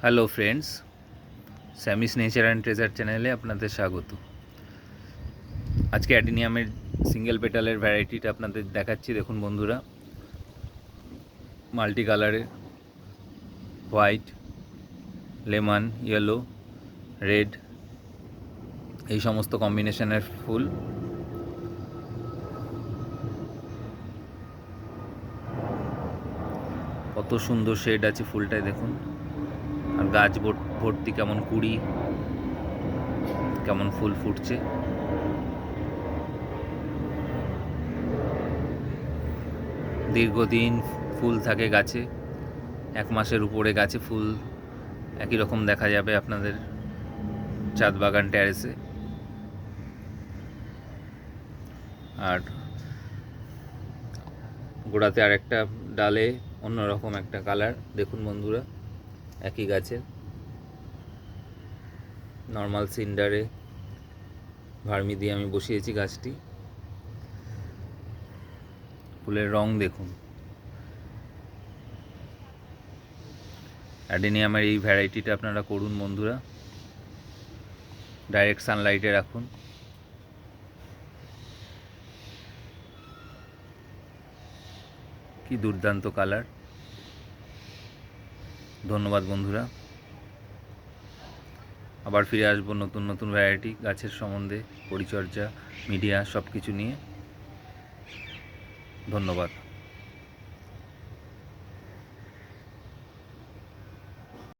Hello friends, Sammy's nature and treasure চ্যানেলে আপনাদের স্বাগত। আজকে অ্যাডিনিয়ামের সিঙ্গেল পেটালের ভ্যারাইটিটা আপনাদের দেখাচ্ছি। দেখুন বন্ধুরা, মাল্টি কালারের হোয়াইট, লেমন, ইয়েলো, রেড, এই সমস্ত কম্বিনেশনের ফুল। কত সুন্দর শেড আছে ফুলটায় দেখুন। আর গাছ ভর্তি কেমন কুড়ি, কেমন ফুল ফুটছে। দীর্ঘদিন ফুল থাকে গাছে, 1 মাসের উপরে গাছে ফুল একই রকম দেখা যাবে আপনাদের ছাদ বাগান টেরেসে। আর গোড়াতে আর একটা ডালে অন্যরকম একটা কালার দেখুন বন্ধুরা, একই গাছের। নর্মাল সিন্ডারে ভার্মি দিয়ে আমি বসিয়েছি গাছটি। ফুলের রং দেখুন। অ্যাডেনিয়ামের এই ভ্যারাইটিটা আপনারা করুন বন্ধুরা, ডাইরেক্ট সানলাইটে রাখুন। কি দুর্দান্ত কালার। ধন্যবাদ বন্ধুরা, আবার ফিরে আসবো নতুন নতুন ভ্যারাইটি গাছের সম্বন্ধে, পরিচর্যা, মিডিয়া সব কিছু নিয়ে। ধন্যবাদ।